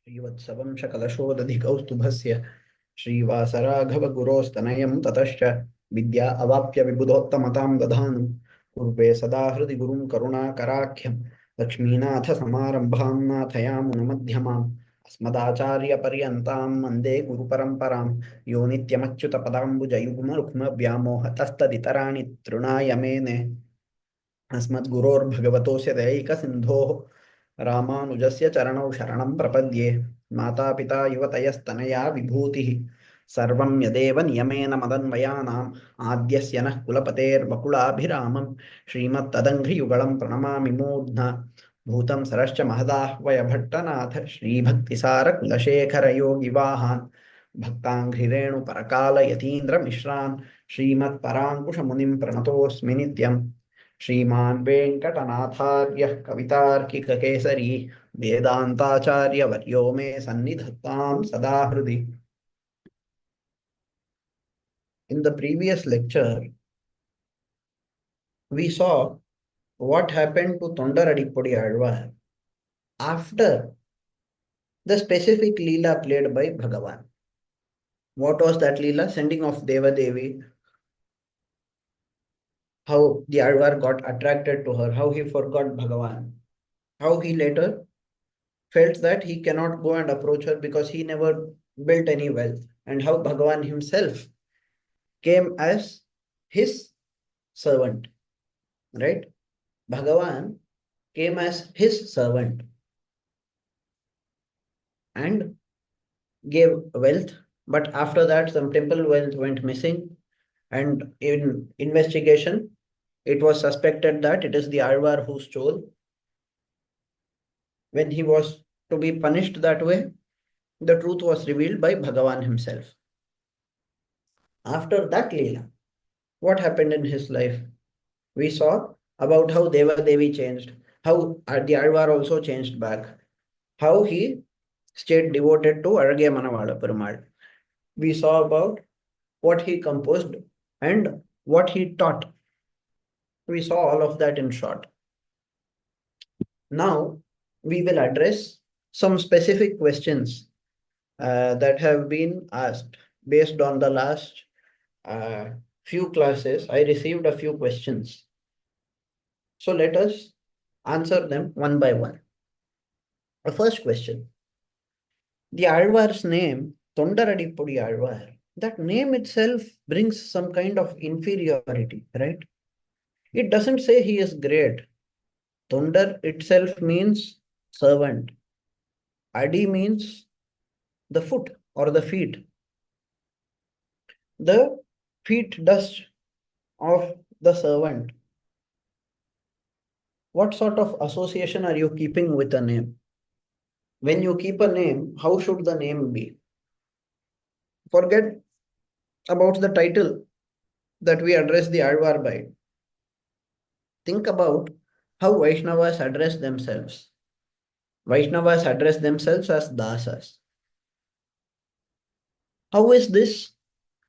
श्रीवत्सवंशकलशोदधिकौस्तुभस्य श्रीवासराघवगुरोस्तनयं ततश्च विद्या अवाप्य विबुधोत्तमतां दधानं कुर्वे सदा हृदि गुरुं करुणाकराख्यं लक्ष्मीनाथसमारम्भां नाथयामुनमध्यमाम् अस्मदाचार्यपर्यन्तां वन्दे गुरुपरम्परां यो नित्यमच्युतपदाम्बुजयुग्मरुक्मव्यामोहतस्तदितराणि तृणाय मेने अस्मद्गुरोर्भगवतोऽस्य दैकसिन्धोः रामानुजस्य चरणौ शरणं प्रपद्ये मातापिता युवतयस्तनया विभूतिः सर्वं यदेव नियमेन मदन्वयानाम् आद्यस्य नः कुलपतेर्वकुलाभिरामं श्रीमत्तदङ्घ्रियुगलं प्रणमामि मूर्ध्ना भूतं सरश्च महदाह्वयभट्टनाथ श्रीभक्तिसारकुलशेखरयोगिवाहान् भक्ताङ्घ्रिरेणुपरकालयतीन्द्रमिश्रान् श्रीमत्पराङ्कुशमुनिं प्रणतोऽस्मि नित्यम् श्रीमान् वेङ्कटनाथार्यः कवितार्किककेसरी वेदान्ताचार्यवर्यो मे सन्निधत्तां सदा हृदि. In the previous lecture, we saw what happened to Tondaradipudi Alvar after the specific Leela played by Bhagavan. What was that Leela? Sending of Deva Devi, how the Alvar got attracted to her, how he forgot Bhagavan, how he later felt that he cannot go and approach her because he never built any wealth, and how Bhagavan himself came as his servant, right? Bhagavan came as his servant and gave wealth, but after that some temple wealth went missing, and in investigation it was suspected that it is the Alvar who stole. When he was to be punished that way, the truth was revealed by Bhagavan himself. After that Leela, what happened in his life? We saw about how Deva Devi changed, how the Alvar also changed back, how he stayed devoted to Arage Manavada Perumal. We saw about what he composed and what he taught. We saw all of that in short. Now we will address some specific questions that have been asked based on the last few classes. I received a few questions. So let us answer them one by one. The first question. The Alvar's name, Tondaradipudi Alvar, that name itself brings some kind of inferiority, right? It doesn't say he is great. Tondar itself means servant. Adi means the foot or the feet. The feet dust of the servant. What sort of association are you keeping with a name? When you keep a name, how should the name be? Forget about the title that we address the Alvar by. Think about how Vaishnavas address themselves. Vaishnavas address themselves as dasas. How is this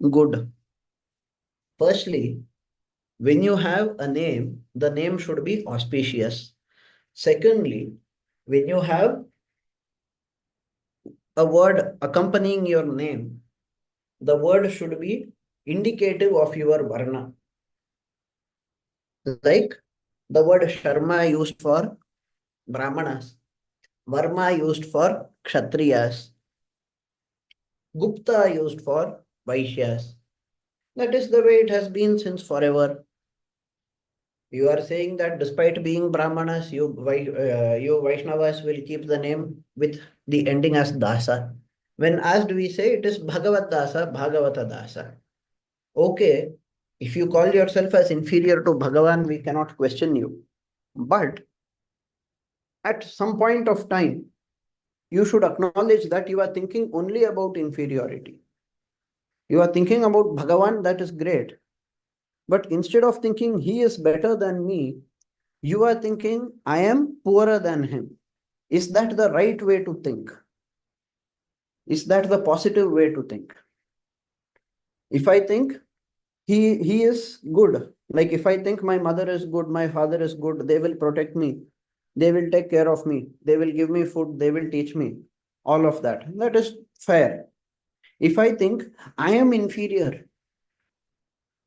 good? Firstly, when you have a name, the name should be auspicious. Secondly, when you have a word accompanying your name, the word should be indicative of your varna. Like the word Sharma used for Brahmanas, Varma used for Kshatriyas, Gupta used for Vaishyas. That is the way it has been since forever. You are saying that despite being Brahmanas, you Vaishnavas will keep the name with the ending as Dasa. When asked, we say it is Bhagavad Dasa, Bhagavata Dasa. Okay, if you call yourself as inferior to Bhagavan, we cannot question you. But at some point of time, you should acknowledge that you are thinking only about inferiority. You are thinking about Bhagavan, that is great. But instead of thinking he is better than me, you are thinking I am poorer than him. Is that the right way to think? Is that the positive way to think? If I think he is good, like if I think my mother is good, my father is good, they will protect me, they will take care of me, they will give me food, they will teach me, all of that. That is fair. If I think I am inferior,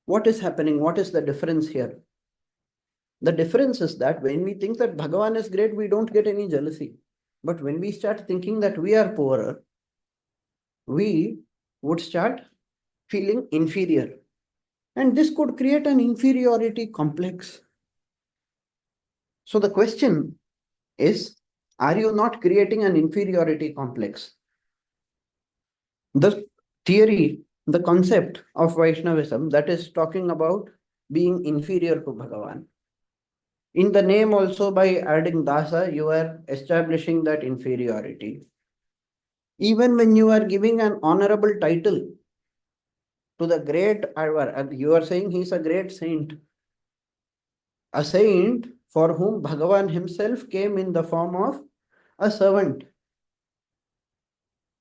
what is happening? What is the difference here? The difference is that when we think that Bhagavan is great, we don't get any jealousy. But when we start thinking that we are poorer, we would start feeling inferior. And this could create an inferiority complex. So the question is, are you not creating an inferiority complex? The theory, the concept of Vaishnavism that is talking about being inferior to Bhagavan. In the name also, by adding dasa, you are establishing that inferiority. Even when you are giving an honorable title to the great Alvar, you are saying he is a great saint. A saint for whom Bhagavan himself came in the form of a servant.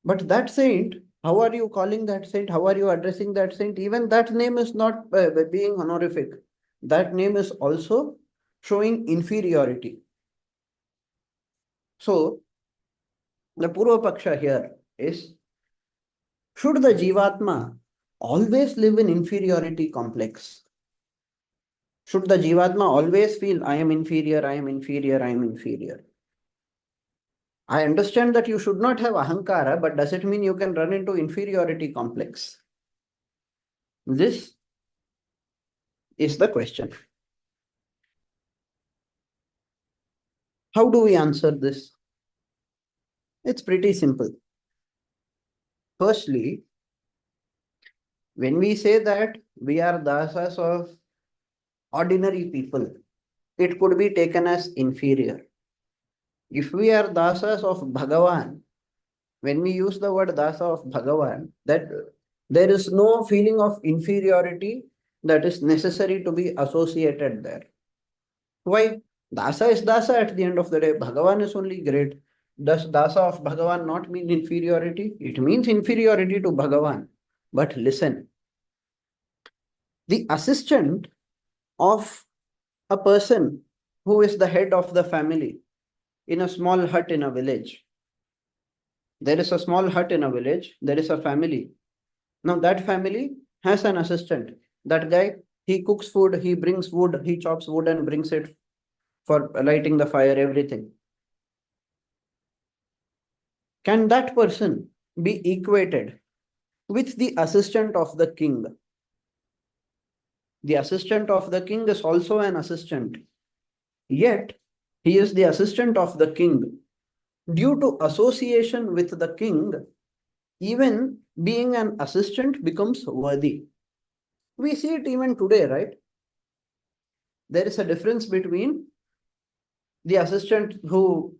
But that saint, how are you calling that saint? How are you addressing that saint? Even that name is not being honorific. That name is also showing inferiority. So, the Purva Paksha here is, should the Jivatma always live in inferiority complex? Should the Jivatma always feel, I am inferior, I am inferior, I am inferior? I understand that you should not have ahankara, but does it mean you can run into inferiority complex? This is the question. How do we answer this? It's pretty simple. Firstly, when we say that we are dasas of ordinary people, it could be taken as inferior. If we are dasas of Bhagavan, when we use the word dasa of Bhagavan, that there is no feeling of inferiority that is necessary to be associated there. Why? Dasa is dasa at the end of the day. Bhagavan is only great. Does dasa of Bhagavan not mean inferiority? It means inferiority to Bhagavan. But listen, the assistant of a person who is the head of the family in a small hut in a village. There is a small hut in a village, there is a family. Now that family has an assistant. That guy, he cooks food, he brings wood, he chops wood and brings it for lighting the fire, everything. Can that person be equated with the assistant of the king? The assistant of the king is also an assistant. Yet, he is the assistant of the king. Due to association with the king, even being an assistant becomes worthy. We see it even today, right? There is a difference between the assistant who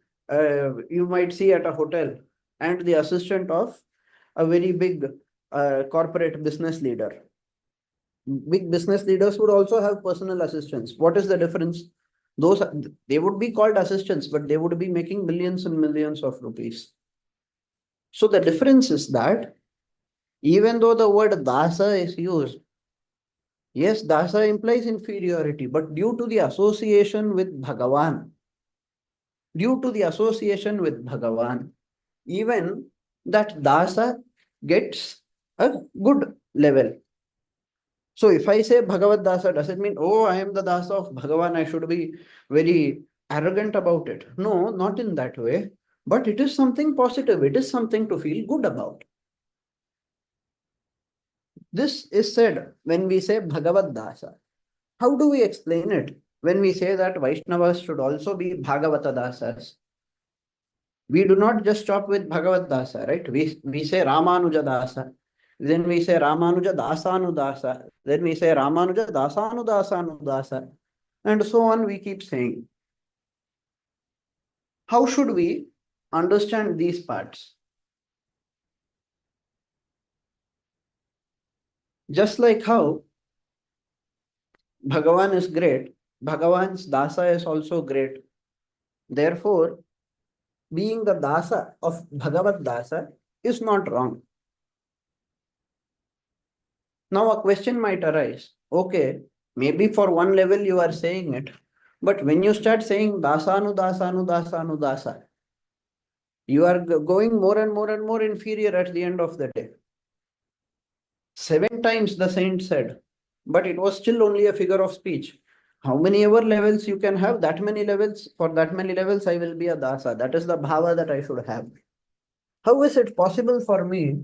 you might see at a hotel and the assistant of a very big corporate business leader. Big business leaders would also have personal assistants. What is the difference? Those they would be called assistants, but they would be making millions and millions of rupees. So the difference is that even though the word dasa is used, yes, dasa implies inferiority, but due to the association with Bhagavan, even that dasa gets a good level. So if I say Bhagavad Dasa, does it mean, oh, I am the Dasa of Bhagavan, I should be very arrogant about it? No, not in that way. But it is something positive. It is something to feel good about. This is said when we say Bhagavad Dasa. How do we explain it when we say that Vaishnavas should also be Bhagavata Dasas? We do not just stop with Bhagavad Dasa, right? We say Ramanuja Dasa. Then we say Ramanuja Dasanudasa. Then we say Ramanuja Dasanudasanudasa. And so on, we keep saying. How should we understand these parts? Just like how Bhagavan is great, Bhagavan's Dasa is also great. Therefore, being the Dasa of Bhagavad Dasa is not wrong. Now a question might arise. Okay, maybe for one level you are saying it, but when you start saying Dasanu Dasanu Dasanu Dasa, You are going more and more and more inferior at the end of the day. 7 times the saint said, but it was still only a figure of speech. How many ever levels you can have, that many levels, for that many levels, I will be a dasa. That is the bhava that I should have. How is it possible for me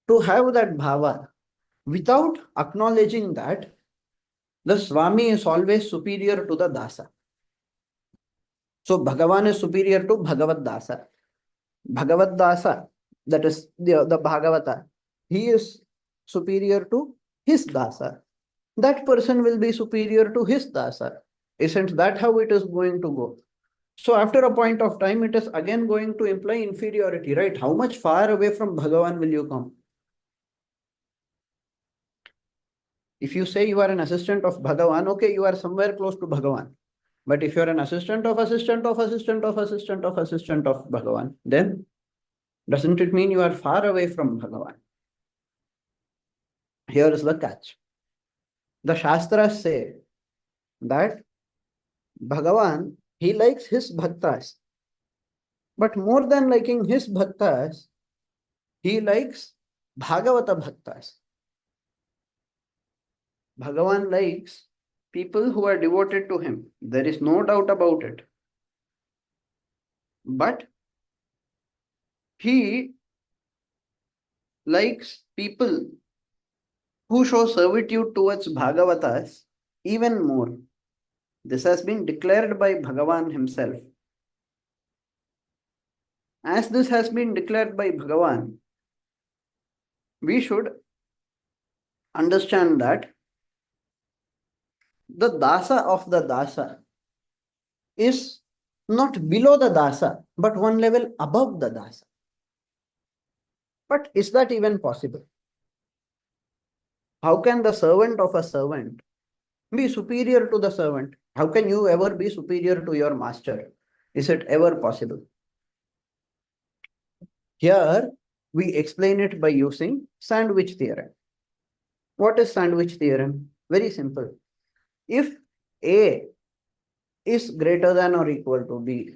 to have that bhava without acknowledging that the Swami is always superior to the dasa? So Bhagavan is superior to Bhagavad Dasa. Bhagavad Dasa, that is the Bhagavata, he is superior to his Dasa. That person will be superior to his Dasa. Isn't that how it is going to go? So after a point of time, it is again going to imply inferiority, right? How much far away from Bhagavan will you come? If you say you are an assistant of Bhagavan, okay, you are somewhere close to Bhagavan. But if you're an assistant of assistant of assistant of assistant of assistant of Bhagavan, then doesn't it mean you are far away from Bhagavan? Here is the catch. The Shastras say that Bhagavan, he likes his bhaktas. But more than liking his bhaktas, he likes Bhagavata bhaktas. Bhagavan likes people who are devoted to him. There is no doubt about it. But he likes people who show servitude towards Bhagavatas even more. This has been declared by Bhagavan himself. As this has been declared by Bhagavan, we should understand that the dasa of the dasa is not below the dasa, but one level above the dasa. But is that even possible? How can the servant of a servant be superior to the servant? How can you ever be superior to your master? Is it ever possible? Here, we explain it by using sandwich theorem. What is sandwich theorem? Very simple. If A is greater than or equal to B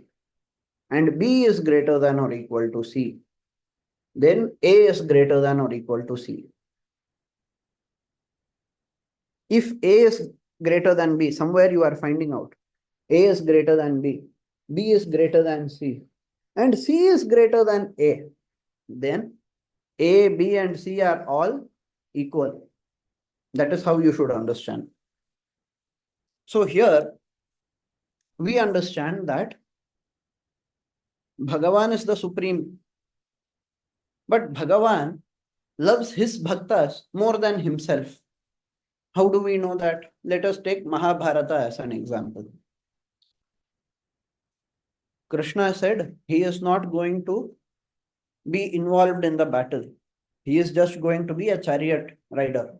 and B is greater than or equal to C, then A is greater than or equal to C. If A is greater than B, somewhere you are finding out A is greater than B, B is greater than C, and C is greater than A, then A, B, and C are all equal. That is how you should understand. So here we understand that Bhagavan is the supreme, but Bhagavan loves his bhaktas more than himself. How do we know that? Let us take Mahabharata as an example. Krishna said he is not going to be involved in the battle. He is just going to be a chariot rider.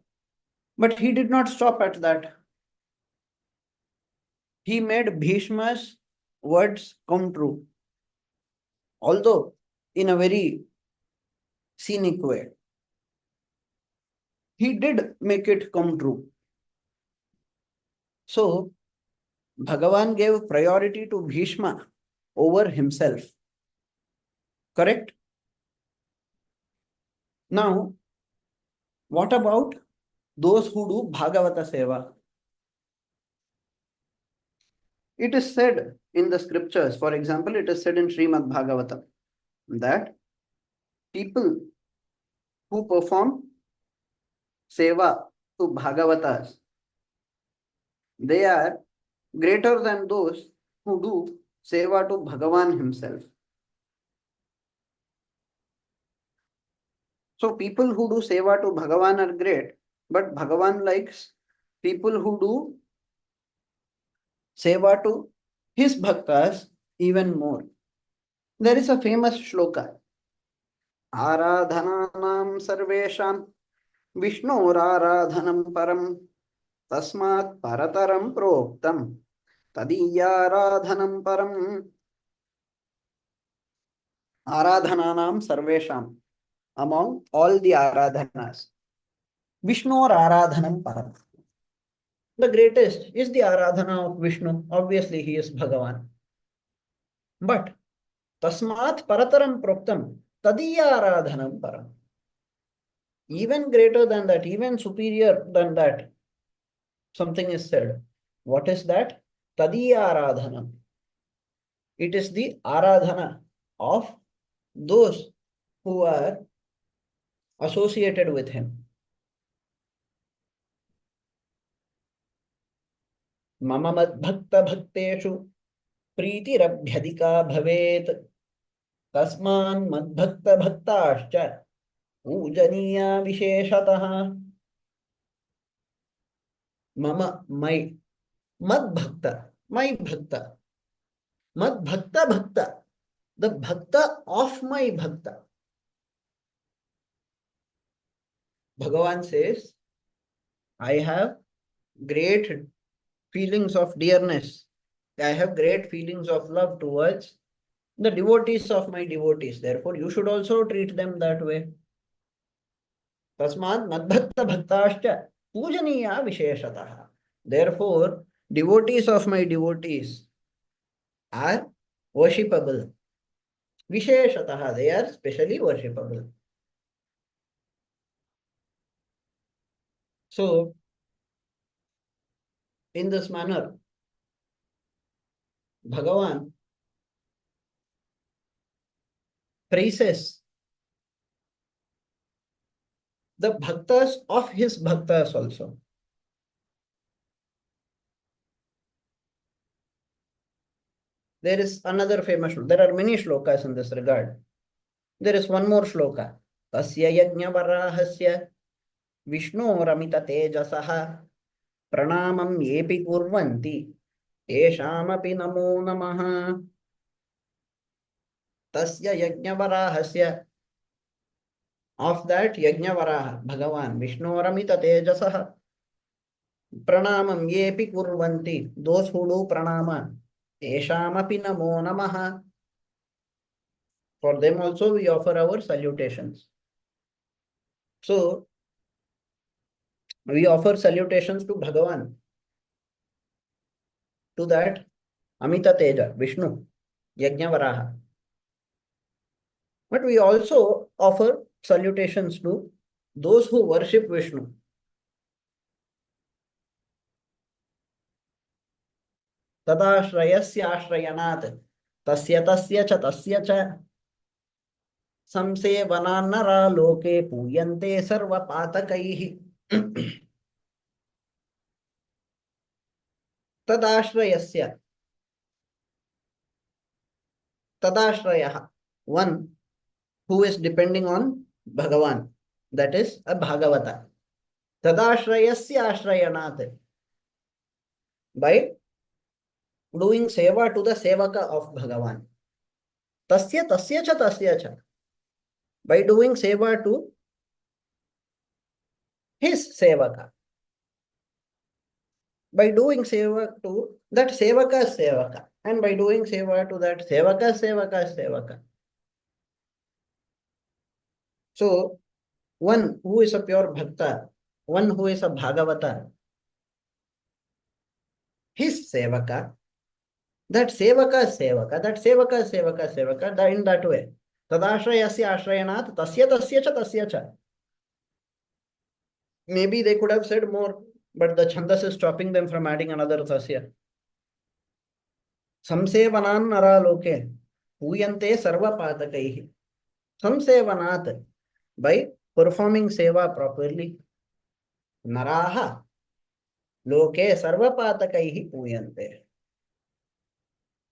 But he did not stop at that. He made Bhishma's words come true, although in a very scenic way. He did make it come true. So, Bhagavan gave priority to Bhishma over himself. Correct? Now, what about those who do Bhagavata Seva? It is said in the scriptures, for example, it is said in Srimad Bhagavatam that people who perform seva to Bhagavatas, they are greater than those who do seva to Bhagavan himself. So people who do seva to Bhagavan are great, but Bhagavan likes people who do seva to his bhaktas even more. There is a famous shloka. Aradhananam sarvesham Vishnoraradhanam param tasmat parataram proktam tadiyaradhanam param. Aradhananam sarvesham, among all the aradhanas, Vishnoraradhanam param. The greatest is the aradhana of Vishnu. Obviously, he is Bhagavan. But Tasmat parataram proktam tadiyaradhanam param. Even greater than that, even superior than that, something is said. What is that? Tadiyaradhanam. It is the aradhana of those who are associated with him. Mama madbhakta bhakteshu प्रीतिरभ्यधिका भवेत् तस्मान् मद्भक्त भक्ताश्च पूजनीया विशेषतः मम मै मद्भक्त my bhakta madbhakta bhakta the bhakta of my bhakta. Bhagavan says, I have great feelings of dearness, I have great feelings of love towards the devotees of my devotees, therefore you should also treat them that way. Tasmat madbhakta bhaktascha pujaniya visheshatah. Therefore, devotees of my devotees are worshipable. Visheshatah, they are specially worshipable. So, in this manner, Bhagavan praises the bhaktas of his bhaktas also. There is another famous, there are many shlokas in this regard. There is one more shloka. Tasya yajna varahasya Vishnoramita tejasah pranamam yepi kurvanti teshamapi namo namaha. Tasya yajna varahasya, of that yajna varaha, Bhagavan Vishnoramita tejasah pranamam yepi kurvanti, those who do pranama, teshamapi namo namaha, for them also we offer our salutations. So we offer salutations to Bhagavan, to that Amita Teja, Vishnu, Yajnavaraha. But we also offer salutations to those who worship Vishnu. Tadashrayasya tasya tasya cha tasya cha samsevanannara loke puyante sarva patakaihi. Tadashrayasya, tadashrayah, one who is depending on Bhagavan, that is a Bhagavata. Tadashrayasya ashrayanat, by doing seva to the sevaka of Bhagavan. Tasya tasya cha tasya cha, by doing seva to his sevaka. By doing seva to that sevaka sevaka, and by doing seva to that sevaka sevaka sevaka. So, one who is a pure bhakta, one who is a bhagavata, his sevaka, that sevaka sevaka, that sevaka sevaka sevaka, that in that way. Tadashrayasya ashrayanat tasya tasya cha tasya cha. Maybe they could have said more, but the chandas is stopping them from adding another tasya. Samsevanan nara loke puyante sarva patakaihi. Samsevanat, by performing seva properly, naraha loke sarva patakaihi puyante.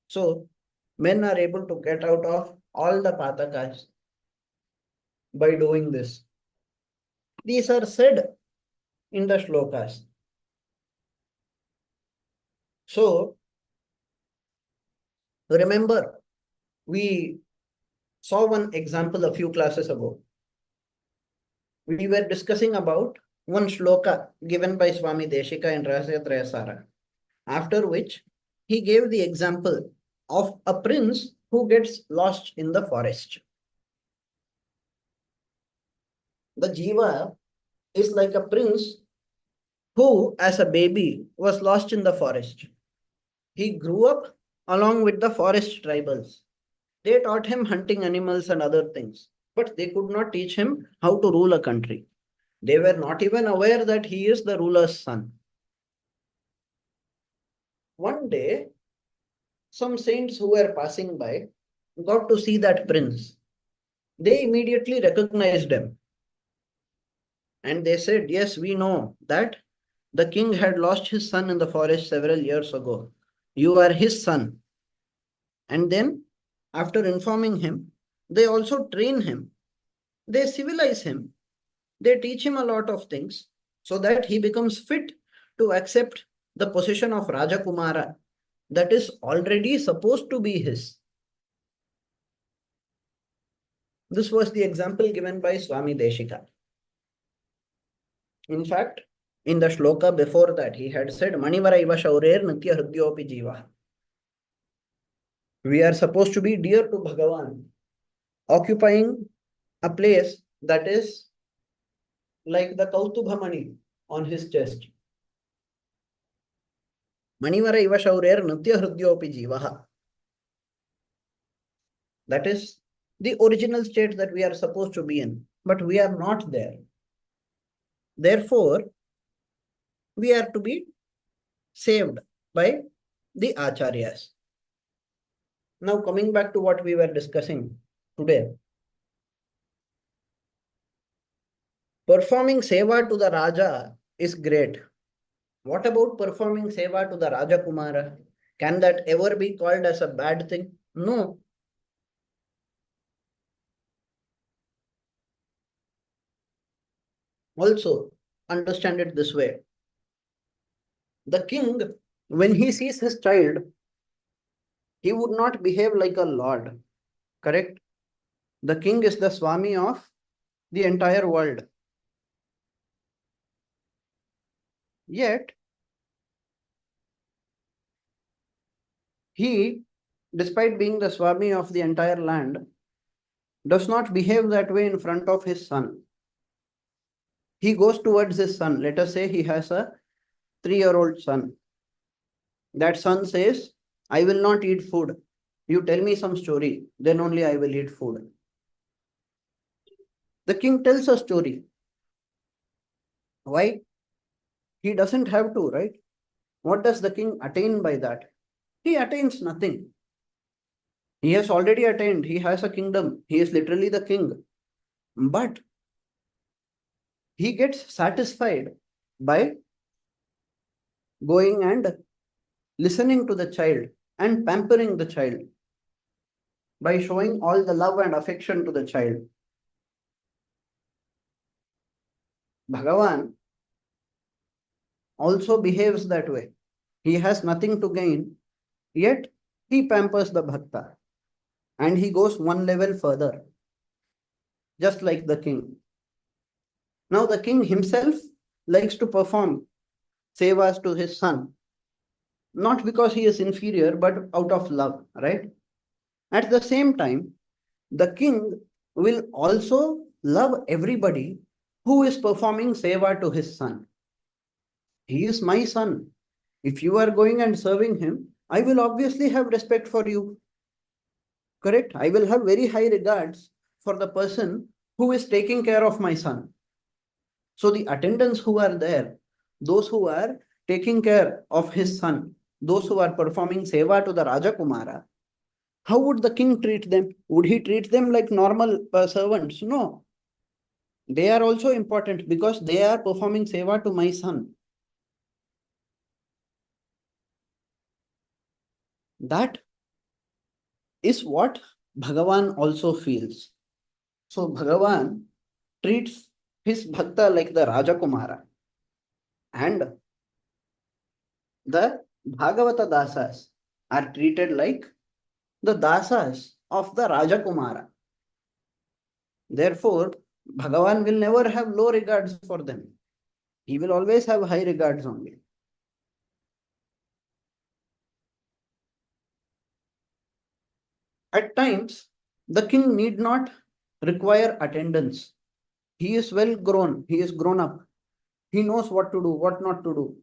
So, men are able to get out of all the patakas by doing this. These are said in the shlokas. So, remember, we saw one example a few classes ago. We were discussing about one shloka given by Swami Deshika in Rahasya Trayasara, after which he gave the example of a prince who gets lost in the forest. The jiva is like a prince who, as a baby, was lost in the forest. He grew up along with the forest tribals They taught him hunting animals and other things, but they could not teach him how to rule a country. They were not even aware that he is the ruler's son. One day, some saints who were passing by got to see that prince. They immediately recognized him and they said, "Yes, we know that the king had lost his son in the forest several years ago. You are his son." And then, after informing him, they also train him, they civilize him, they teach him a lot of things so that he becomes fit to accept the position of Rajakumara that is already supposed to be his. This was the example given by Swami Deshika. In fact, in the shloka before that, he had said, Manivara iva shaurer nitya hridyopi jiva. We are supposed to be dear to Bhagavan, occupying a place that is like the Kautubhamani on his chest. Manivara iva shaurer nitya hridyopi jiva. That is the original state that we are supposed to be in, but we are not there. Therefore, we are to be saved by the acharyas. Now, coming back to what we were discussing today, performing seva to the Raja is great. What about performing seva to the Raja Kumara? Can that ever be called as a bad thing? No. Also, understand it this way. The king, when he sees his child, he would not behave like a lord. Correct? The king is the Swami of the entire world. Yet, he, despite being the Swami of the entire land, does not behave that way in front of his son. He goes towards his son. Let us say he has a 3-year-old son. That son says, I will not eat food. You tell me some story, then only I will eat food. The king tells a story. Why? He doesn't have to, right? What does the king attain by that? He attains nothing. He has already attained. He has a kingdom. He is literally the king. But he gets satisfied by going and listening to the child and pampering the child, by showing all the love and affection to the child. Bhagavan also behaves that way. He has nothing to gain, yet he pampers the bhakta and he goes one level further, just like the king. Now the king himself likes to perform sevas to his son, not because he is inferior, but out of love, right? At the same time, the king will also love everybody who is performing seva to his son. He is my son. If you are going and serving him, I will obviously have respect for you. Correct? I will have very high regards for the person who is taking care of my son. So the attendants who are there, those who are taking care of his son, those who are performing seva to the Rajakumara, how would the king treat them? Would he treat them like normal servants? No. They are also important because they are performing seva to my son. That is what Bhagavan also feels. So Bhagavan treats his bhakta like the Rajakumara, and the Bhagavata dasas are treated like the dasas of the Rajakumara. Therefore, Bhagavan will never have low regards for them. He will always have high regards only. At times, the king need not require attendance. He is well grown. He is grown up. He knows what to do, what not to do.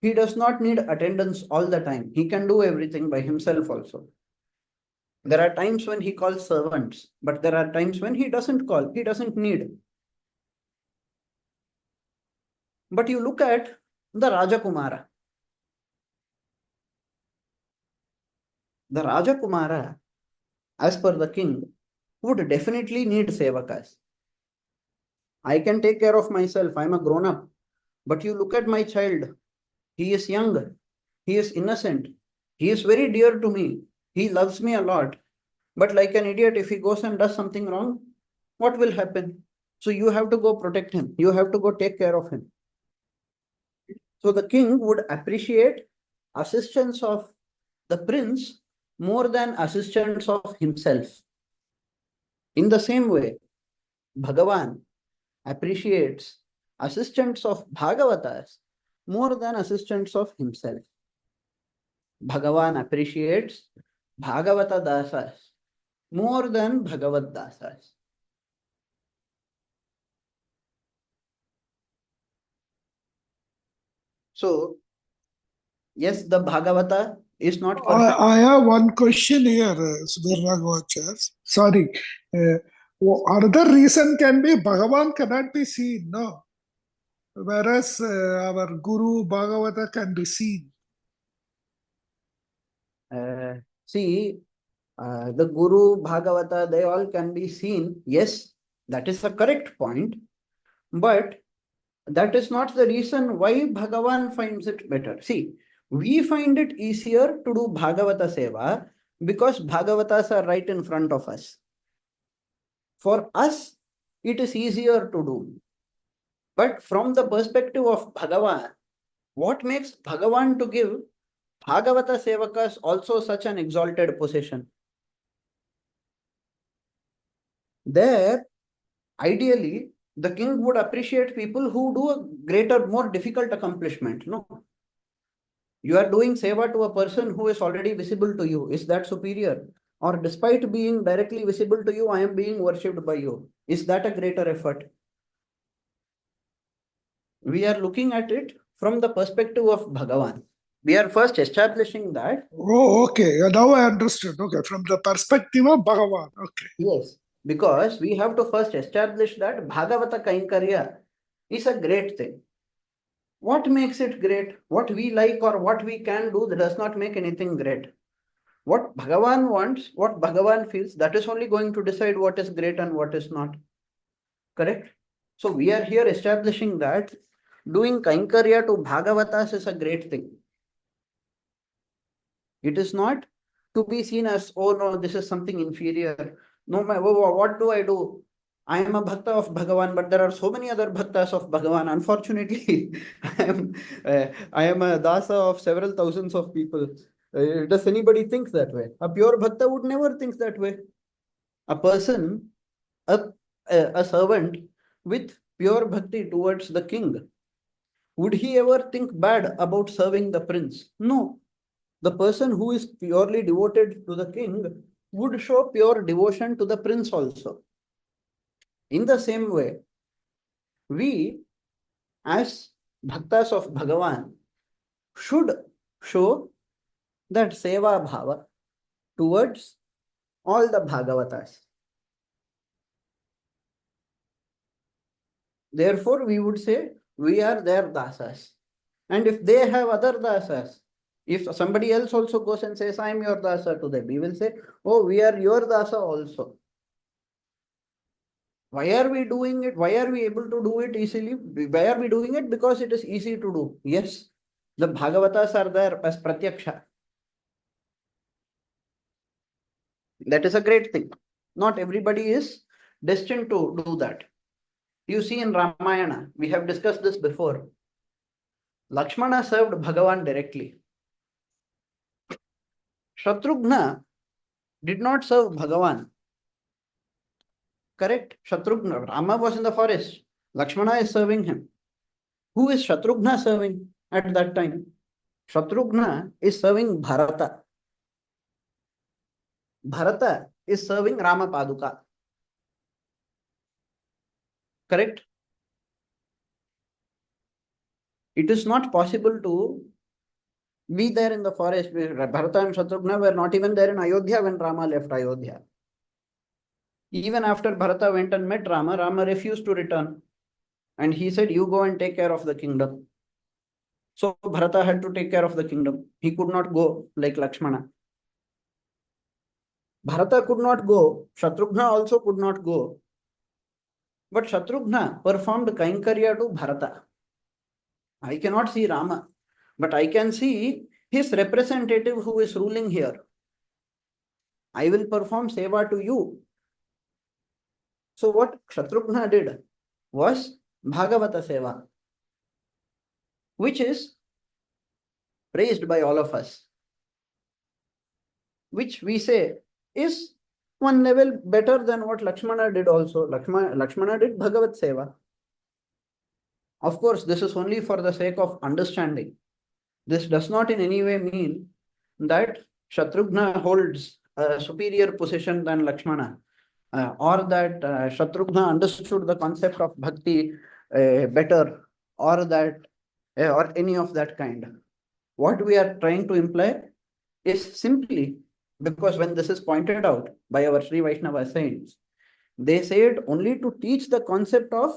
He does not need attendance all the time. He can do everything by himself also. There are times when he calls servants, but there are times when he doesn't call, he doesn't need. But you look at the Rajakumara. The Rajakumara, as per the king, would definitely need sevakas. I can take care of myself. I'm a grown up. But you look at my child. He is young. He is innocent. He is very dear to me. He loves me a lot. But like an idiot, if he goes and does something wrong, what will happen? So you have to go protect him. You have to go take care of him. So the king would appreciate assistance of the prince more than assistance of himself. In the same way, Bhagavan appreciates assistants of Bhagavatas more than assistants of himself. Bhagavan appreciates Bhagavata dasas more than Bhagavad dasas. So, yes, the Bhagavata is not perfect. I have one question here, Veeraraghavacharya. Sorry. Uh, Another reason can be Bhagavan cannot be seen, no? Whereas our Guru Bhagavata can be seen. See, the Guru, Bhagavata, they all can be seen. Yes, that is a correct point. But that is not the reason why Bhagavan finds it better. See, we find it easier to do Bhagavata Seva because Bhagavatas are right in front of us. For us, it is easier to do. But from the perspective of Bhagavan, what makes Bhagavan to give Bhagavata Sevakas also such an exalted position? There, ideally, the king would appreciate people who do a greater, more difficult accomplishment. No, you are doing seva to a person who is already visible to you. Is that superior? Or despite being directly visible to you, I am being worshipped by you. Is that a greater effort? We are looking at it from the perspective of Bhagavan. We are first establishing that. Oh, okay. Now I understood. Okay, from the perspective of Bhagavan. Okay. Yes, because we have to first establish that Bhagavata Kainkarya is a great thing. What makes it great? What we like or what we can do that does not make anything great. What Bhagavan wants, what Bhagavan feels, that is only going to decide what is great and what is not. Correct? So we are here establishing that doing Kainkarya to Bhagavatas is a great thing. It is not to be seen as, oh no, this is something inferior. No, what do I do? I am a bhakta of Bhagavan, but there are so many other bhaktas of Bhagavan. Unfortunately, I am a dasa of several thousands of people. Does anybody think that way? A pure bhakta would never think that way. A person, a, a servant with pure bhakti towards the king, would he ever think bad about serving the prince? No. The person who is purely devoted to the king would show pure devotion to the prince also. In the same way, we as bhaktas of Bhagavan should show that seva bhava towards all the Bhagavatas. Therefore, we would say we are their dasas. And if they have other dasas, if somebody else also goes and says, I am your dasa to them, we will say, oh, we are your dasa also. Why are we doing it? Why are we able to do it easily? Why are we doing it? Because it is easy to do. Yes, the Bhagavatas are there as pratyaksha. That is a great thing. Not everybody is destined to do that. You see in Ramayana, we have discussed this before. Lakshmana served Bhagavan directly. Shatrughna did not serve Bhagavan. Correct? Shatrughna, Rama was in the forest. Lakshmana is serving him. Who is Shatrughna serving at that time? Shatrughna is serving Bharata. Bharata is serving Rama Paduka. Correct? It is not possible to be there in the forest. Bharata and Shatrughna were not even there in Ayodhya when Rama left Ayodhya. Even after Bharata went and met Rama, Rama refused to return. And he said, you go and take care of the kingdom. So Bharata had to take care of the kingdom. He could not go like Lakshmana. Bharata could not go. Shatrughna also could not go. But Shatrughna performed Kainkarya to Bharata. I cannot see Rama, but I can see his representative who is ruling here. I will perform seva to you. So what Shatrughna did was Bhagavata seva, which is praised by all of us, which we say is one level better than what Lakshmana did also. Lakshmana did Bhagavat seva. Of course, this is only for the sake of understanding. This does not in any way mean that Shatrughna holds a superior position than Lakshmana, or that Shatrughna understood the concept of bhakti better, or that, or any of that kind. What we are trying to imply is simply because when this is pointed out by our Sri Vaishnava saints, they say it only to teach the concept of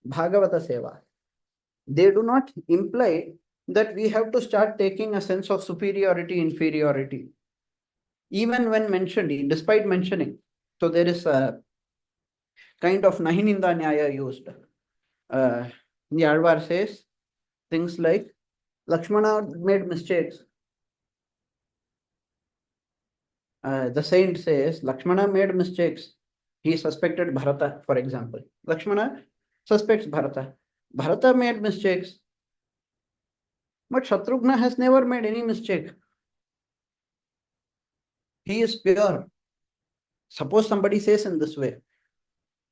Bhagavata Seva. They do not imply that we have to start taking a sense of superiority, inferiority, even when mentioned, despite mentioning. So there is a kind of Nahininda Nyaya used. The Alvar says things like, Lakshmana made mistakes. The saint says, Lakshmana made mistakes. He suspected Bharata, for example. Lakshmana suspects Bharata. Bharata made mistakes. But Shatrughna has never made any mistake. He is pure. Suppose somebody says in this way,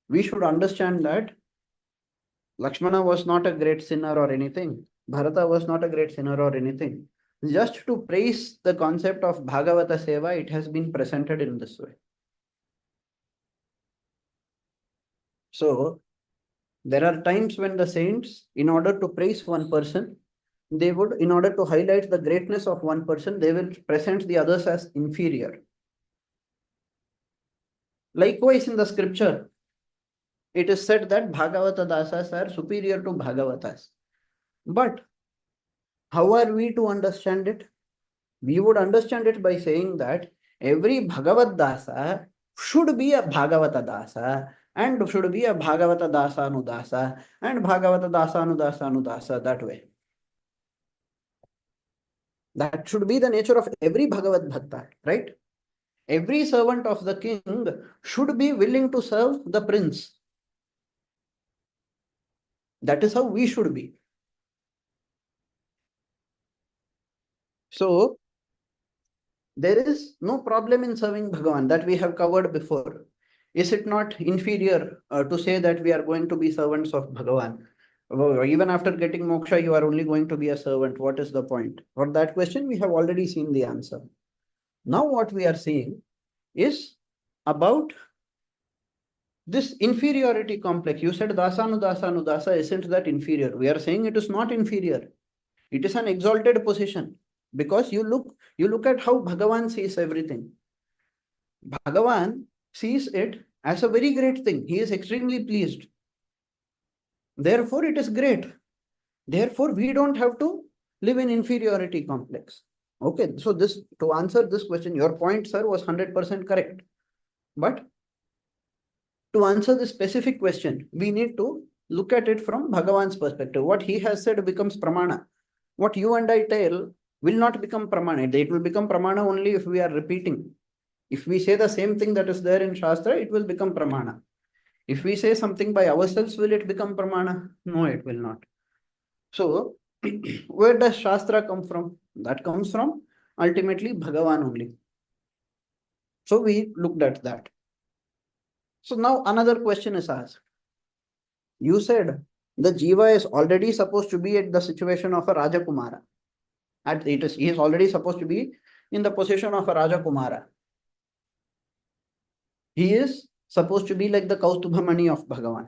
we should understand that Lakshmana was not a great sinner or anything. Bharata was not a great sinner or anything. Just to praise the concept of Bhagavata Seva, it has been presented in this way. So, there are times when the saints, in order to praise one person, they would, in order to highlight the greatness of one person, they will present the others as inferior. Likewise, in the scripture, it is said that Bhagavata Dasas are superior to Bhagavatas. But how are we to understand it? We would understand it by saying that every Bhagavad Dasa should be a Bhagavata Dasa and should be a Bhagavata Dasa Anudasa and Bhagavata Dasa Anudasa Anudasa, that way. That should be the nature of every Bhagavad Bhakta, right? Every servant of the king should be willing to serve the prince. That is how we should be. So, there is no problem in serving Bhagavan, that we have covered before. Is it not inferior to say that we are going to be servants of Bhagavan? Even after getting moksha, you are only going to be a servant. What is the point? For that question, we have already seen the answer. Now, what we are seeing is about this inferiority complex. You said Dasanudasa, isn't that inferior? We are saying it is not inferior. It is an exalted position, because you look at how Bhagavan sees everything. Bhagavan sees it as a very great thing. He is extremely pleased. Therefore, it is great. Therefore, we don't have to live in inferiority complex. Okay, so this, to answer this question, your point, sir, was 100% correct. But to answer this specific question, we need to look at it from Bhagavan's perspective. What he has said becomes pramana. What you and I tell will not become pramana. It will become pramana only if we are repeating. If we say the same thing that is there in Shastra, it will become pramana. If we say something by ourselves, will it become pramana? No, it will not. So, where does Shastra come from? That comes from ultimately Bhagavan only. So, we looked at that. So, now another question is asked. You said the Jiva is already supposed to be at the situation of a Rajakumara. He is already supposed to be in the position of a Rajakumara. He is supposed to be like the Kaustubhamani of Bhagavan.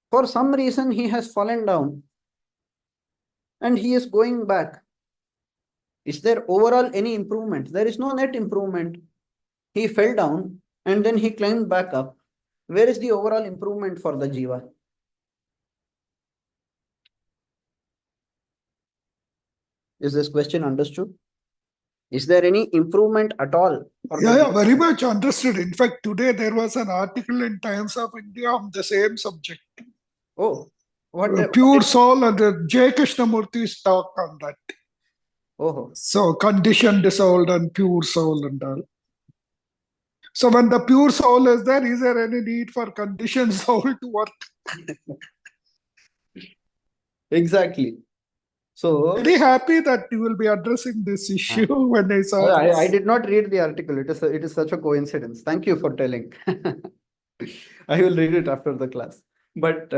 For some reason, he has fallen down and he is going back. Is there overall any improvement? There is no net improvement. He fell down and then he climbed back up. Where is the overall improvement for the jiva? Is this question understood? Is there any improvement at all for the Yeah, jiva? very much understood. In fact, today there was an article in Times of India on the same subject. Oh, Pure soul, and J. Krishnamurthy's talk on that. Oh, So conditioned soul and pure soul and all. So when the pure soul is there any need for conditioned soul to work? exactly. So Very happy that you will be addressing this issue when I saw I this. did not read the article. It is such a coincidence. Thank you for telling. I will read it after the class. But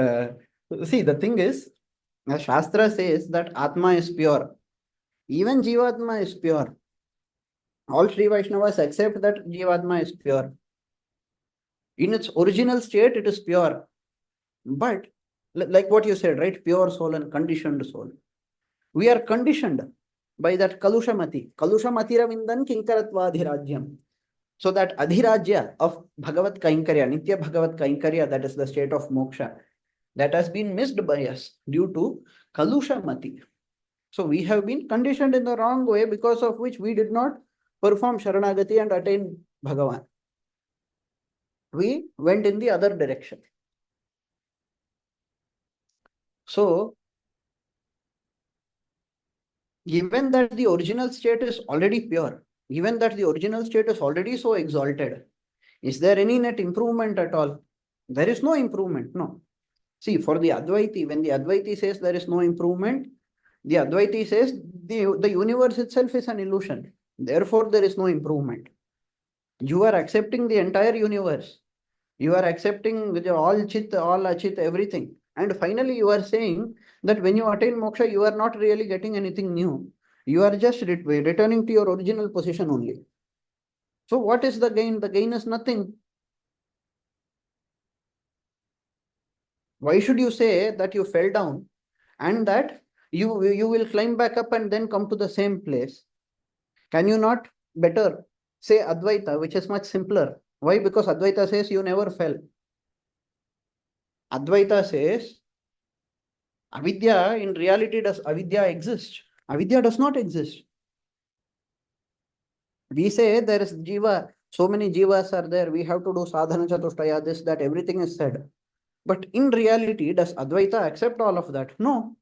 see, the thing is, the Shastra says that Atma is pure. Even Jivatma is pure. All Sri Vaishnavas accept that Jivatma is pure. In its original state, it is pure. But like what you said, right? Pure soul and conditioned soul. We are conditioned by that Kalushamati. Kalushamatiravindhan Kinkaratvaadhirajyam. So that adhirajya of Bhagavat Kainkarya, Nitya Bhagavat Kainkarya, that is the state of moksha, that has been missed by us due to Kalushamati. So we have been conditioned in the wrong way, because of which we did not perform Sharanagati and attain Bhagavan. We went in the other direction. So, given that the original state is already pure, given that the original state is already so exalted, is there any net improvement at all? There is no improvement, no. See, for the Advaiti, when the Advaiti says there is no improvement, the Advaiti says the universe itself is an illusion. Therefore, there is no improvement. You are accepting the entire universe. You are accepting all chit, all achit, everything. And finally, you are saying that when you attain moksha, you are not really getting anything new. You are just returning to your original position only. So what is the gain? The gain is nothing. Why should you say that you fell down and that you will climb back up and then come to the same place? Can you not better say Advaita, which is much simpler? Why? Because Advaita says you never fell. Advaita says avidya, in reality, does avidya exist? Avidya does not exist. We say there is jiva, so many jivas are there, we have to do sadhana chatushtaya, this, that, everything is said. But in reality, does Advaita accept all of that? No.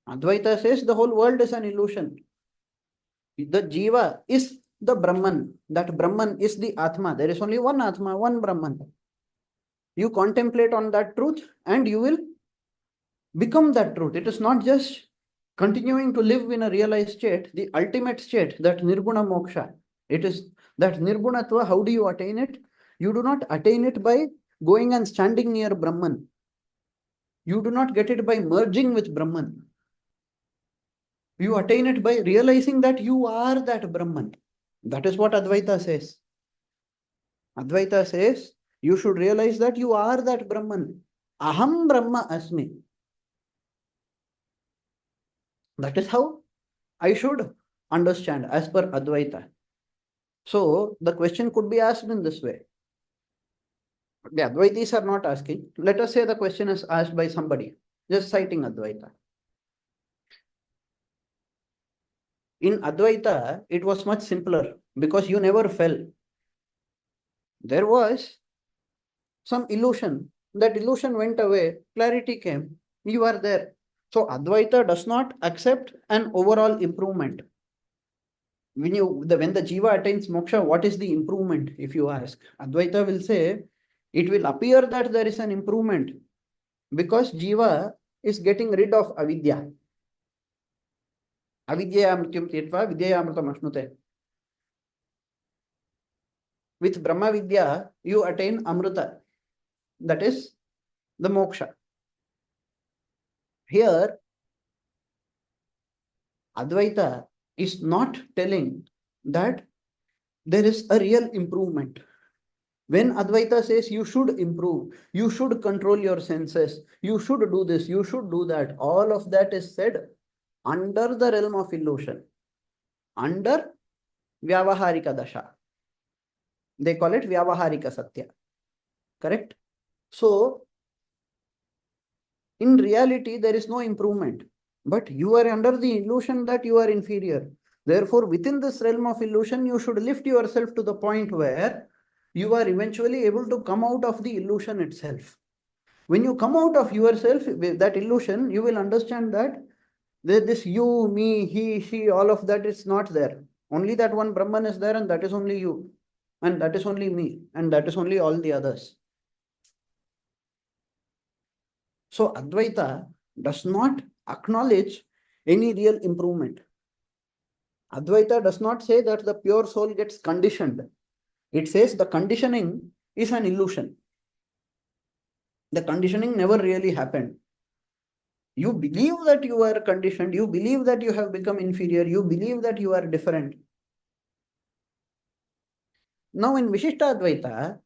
Advaita says the whole world is an illusion. The jiva is the Brahman. That Brahman is the Atma. There is only one Atma, one Brahman. You contemplate on that truth and you will become that truth. It is not just continuing to live in a realized state, the ultimate state, that Nirguna Moksha. It is that Nirgunatva. How do you attain it? You do not attain it by going and standing near Brahman. You do not get it by merging with Brahman. You attain it by realizing that you are that Brahman. That is what Advaita says. Advaita says you should realize that you are that Brahman. Aham Brahma Asmi. That is how I should understand as per Advaita. So the question could be asked in this way. The Advaitis are not asking. Let us say the question is asked by somebody, just citing Advaita. In Advaita, it was much simpler because you never fell. There was some illusion. That illusion went away, clarity came, you are there. So Advaita does not accept an overall improvement. When the jiva attains moksha, what is the improvement? If you ask, Advaita will say it will appear that there is an improvement because jiva is getting rid of avidya. Avidyayamrityam tirtva vidyayamritam ashnute. With Brahma Vidya, you attain Amrita. That is the moksha. Here, Advaita is not telling that there is a real improvement. When Advaita says you should improve, you should control your senses, you should do this, you should do that, all of that is said under the realm of illusion. under Vyavaharika Dasha. They call it Vyavaharika Satya. Correct? So, in reality, there is no improvement. But you are under the illusion that you are inferior. Therefore, within this realm of illusion, you should lift yourself to the point where you are eventually able to come out of the illusion itself. When you come out of yourself, with that illusion, you will understand that this you, me, he, she, all of that is not there. Only that one Brahman is there, and that is only you, and that is only me, and that is only all the others. So Advaita does not acknowledge any real improvement. Advaita does not say that the pure soul gets conditioned. It says the conditioning is an illusion. The conditioning never really happened. You believe that you are conditioned, you believe that you have become inferior, you believe that you are different. Now in Vishishtadvaita,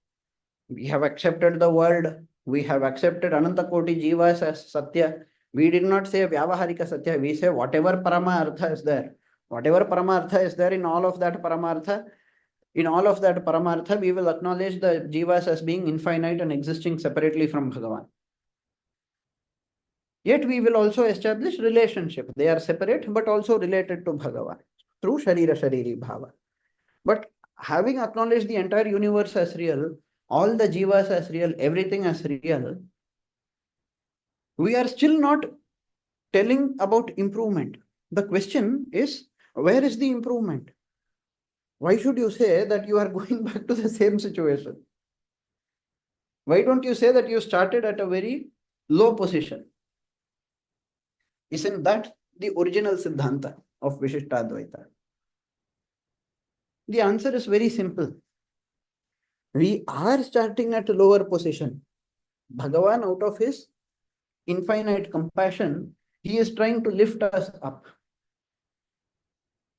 we have accepted the world, we have accepted Ananta Koti Jivas as Satya. We did not say Vyavaharika Satya, we say whatever Paramartha is there. Whatever Paramartha is there, in all of that Paramartha, we will acknowledge the Jivas as being infinite and existing separately from Bhagavan. Yet we will also establish relationship. They are separate but also related to Bhagavan through Sharira Shariri Bhava. But having acknowledged the entire universe as real, all the Jivas as real, everything as real, we are still not telling about improvement. The question is, where is the improvement? Why should you say that you are going back to the same situation? Why don't you say that you started at a very low position? Isn't that the original Siddhanta of Vishishtadvaita? The answer is very simple. We are starting at a lower position. Bhagavan, out of his infinite compassion, he is trying to lift us up.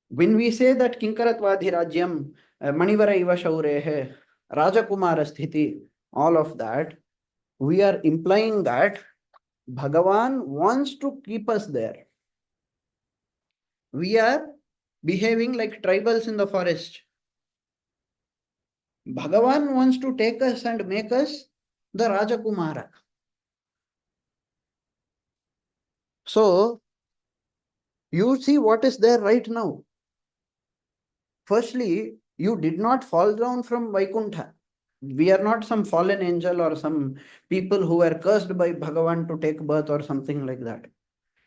When we say that Kinkaratwadhi Rajyam, Manivara Iva Shaurehe, Rajakumara Sthiti, all of that, we are implying that Bhagavan wants to keep us there. We are behaving like tribals in the forest. Bhagavan wants to take us and make us the Rajakumara. So, you see what is there right now. Firstly, you did not fall down from Vaikuntha. We are not some fallen angel or some people who were cursed by Bhagavan to take birth or something like that.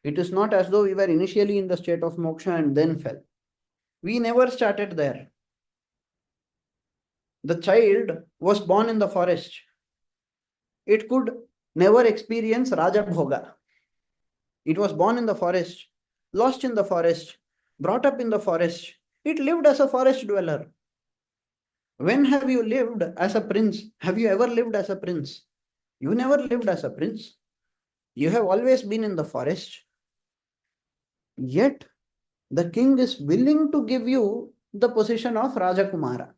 It is not as though we were initially in the state of moksha and then fell. We never started there. The child was born in the forest. It could never experience Raja Bhoga. It was born in the forest, lost in the forest, brought up in the forest. It lived as a forest dweller. When have you lived as a prince? Have you ever lived as a prince? You never lived as a prince. You have always been in the forest. Yet, the king is willing to give you the position of Rajakumara.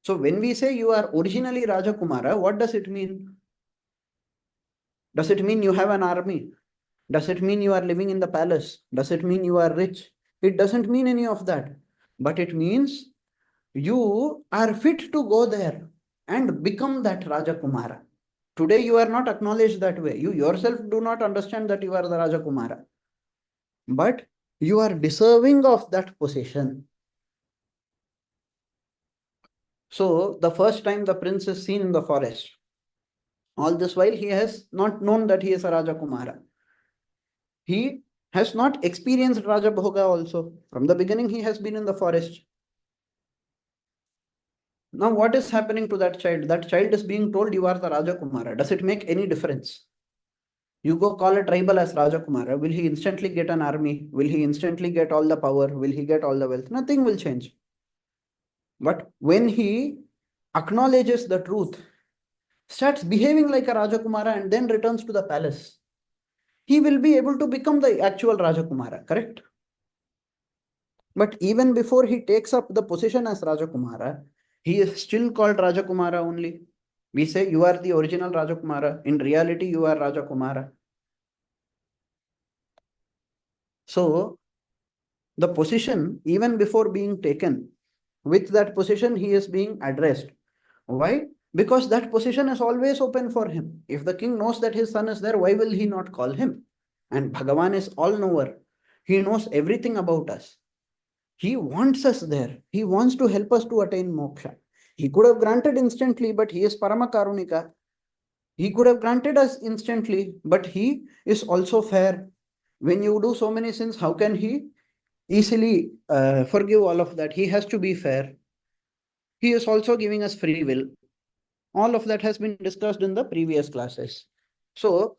So, when we say you are originally Rajakumara, what does it mean? Does it mean you have an army? Does it mean you are living in the palace? Does it mean you are rich? It doesn't mean any of that. But it means you are fit to go there and become that Rajakumara. Today you are not acknowledged that way. You yourself do not understand that you are the Rajakumara. But you are deserving of that position. So the first time the prince is seen in the forest, all this while he has not known that he is a Rajakumara. He has not experienced Raja Bhoga also. From the beginning he has been in the forest. Now what is happening to that child? That child is being told you are the Rajakumara. Does it make any difference? You go call a tribal as Rajakumara. Will he instantly get an army? Will he instantly get all the power? Will he get all the wealth? Nothing will change. But when he acknowledges the truth, starts behaving like a Rajakumara and then returns to the palace, he will be able to become the actual Rajakumara, correct? But even before he takes up the position as Rajakumara, he is still called Rajakumara only. We say you are the original Rajakumara. In reality, you are Rajakumara. So, the position, even before being taken, with that position, he is being addressed. Why? Because that position is always open for him. If the king knows that his son is there, why will he not call him? And Bhagavan is all knower. He knows everything about us. He wants us there. He wants to help us to attain moksha. He could have granted instantly, but he is Parama Karunika. He could have granted us instantly, but he is also fair. When you do so many sins, how can he easily forgive all of that? He has to be fair. He is also giving us free will. All of that has been discussed in the previous classes. So,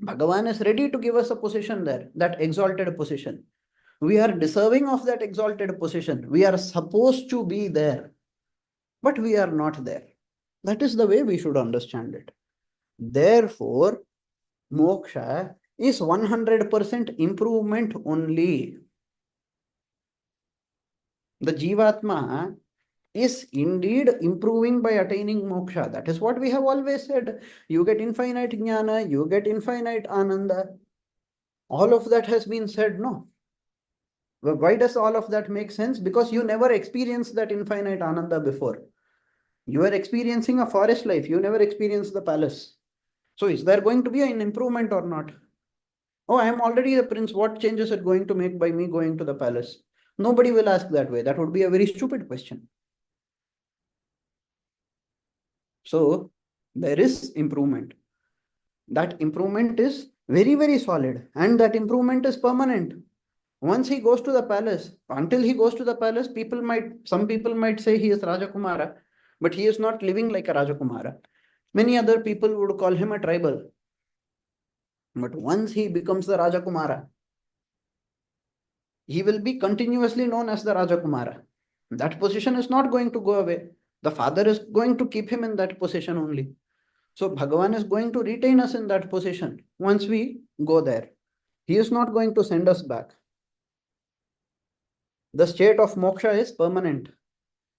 Bhagavan is ready to give us a position there, that exalted position. We are deserving of that exalted position. We are supposed to be there, but we are not there. That is the way we should understand it. Therefore, moksha is 100% improvement only. The Jivatma is indeed improving by attaining moksha. That is what we have always said. You get infinite jnana, you get infinite ananda. All of that has been said, no? Why does all of that make sense? Because you never experienced that infinite ananda before. You are experiencing a forest life. You never experienced the palace. So is there going to be an improvement or not? Oh, I am already a prince. What change is it going to make by me going to the palace? Nobody will ask that way. That would be a very stupid question. So there is improvement. That improvement is very, very solid. And that improvement is permanent. Once he goes to the palace, until he goes to the palace, some people might say he is Rajakumara, but he is not living like a Rajakumara. Many other people would call him a tribal. But once he becomes the Rajakumara, he will be continuously known as the Rajakumara. That position is not going to go away. The father is going to keep him in that position only. So Bhagavan is going to retain us in that position once we go there. He is not going to send us back. The state of moksha is permanent.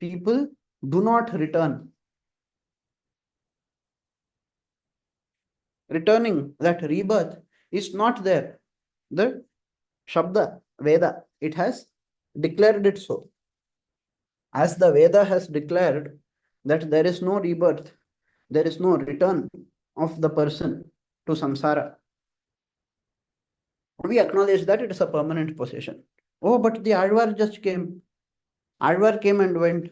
People do not return. Returning, that rebirth is not there. The Shabda, Veda, it has declared it so. As the Veda has declared that there is no rebirth, there is no return of the person to samsara. We acknowledge that it is a permanent possession. Oh, but the Alvar just came. Alvar came and went.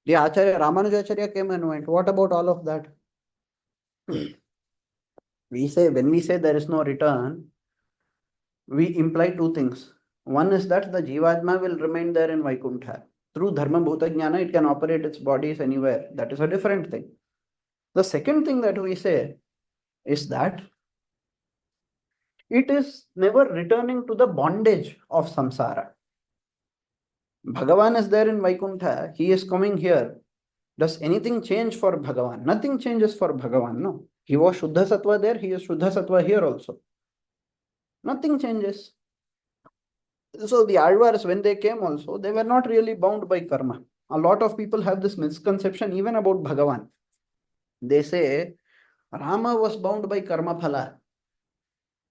The Acharya, Ramanujacharya came and went. What about all of that? When we say there is no return, we imply two things. One is that the Jivatma will remain there in Vaikuntha. Through Dharma Bhuta Jnana, it can operate its bodies anywhere. That is a different thing. The second thing that we say is that it is never returning to the bondage of samsara. Bhagavan is there in Vaikuntha. He is coming here. Does anything change for Bhagavan? Nothing changes for Bhagavan, no. He was Shuddha Sattva there. He is Shuddha Sattva here also. Nothing changes. So the Alvars, when they came also, they were not really bound by karma. A lot of people have this misconception even about Bhagavan. They say Rama was bound by karma phala.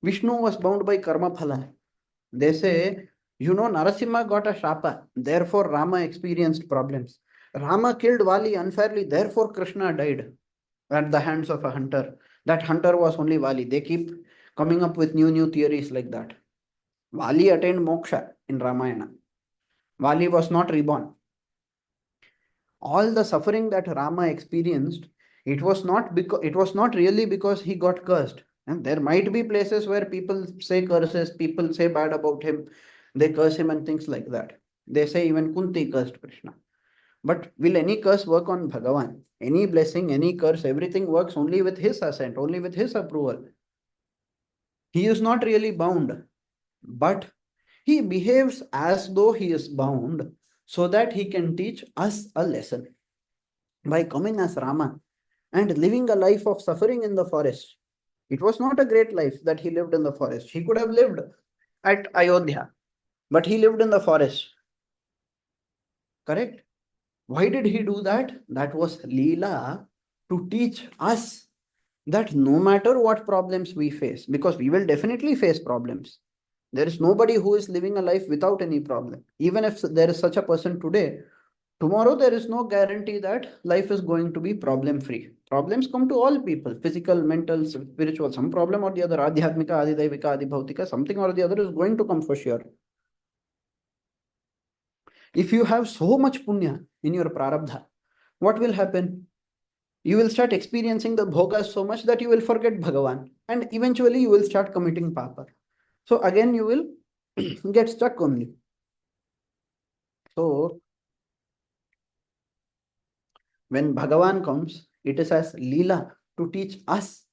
Vishnu was bound by karma phala. They say, Narasimha got a shapa, therefore Rama experienced problems. Rama killed Vali unfairly, therefore Krishna died at the hands of a hunter. That hunter was only Vali. They keep coming up with new theories like that. Vali attained moksha in Ramayana. Vali was not reborn. All the suffering that Rama experienced, it was not really because he got cursed. And there might be places where people say curses, people say bad about him, they curse him and things like that. They say even Kunti cursed Krishna. But will any curse work on Bhagavan? Any blessing, any curse, everything works only with his assent, only with his approval. He is not really bound, but he behaves as though he is bound so that he can teach us a lesson. By coming as Rama and living a life of suffering in the forest, it was not a great life that he lived in the forest. He could have lived at Ayodhya, but he lived in the forest. Correct? Why did he do that? That was Leela to teach us that no matter what problems we face, because we will definitely face problems, There is nobody who is living a life without any problem. Even if there is such a person today, tomorrow there is no guarantee that life is going to be problem free. Problems come to all people, physical, mental, spiritual, some problem or the other, adhyatmika, adidaivika, adibhautika, something or the other is going to come for sure. If you have so much punya in your prarabdha, what will happen? You will start experiencing the bhogas so much that you will forget Bhagavan, and eventually you will start committing papa. So again you will get stuck only. So when Bhagavan comes, it is as Leela to teach us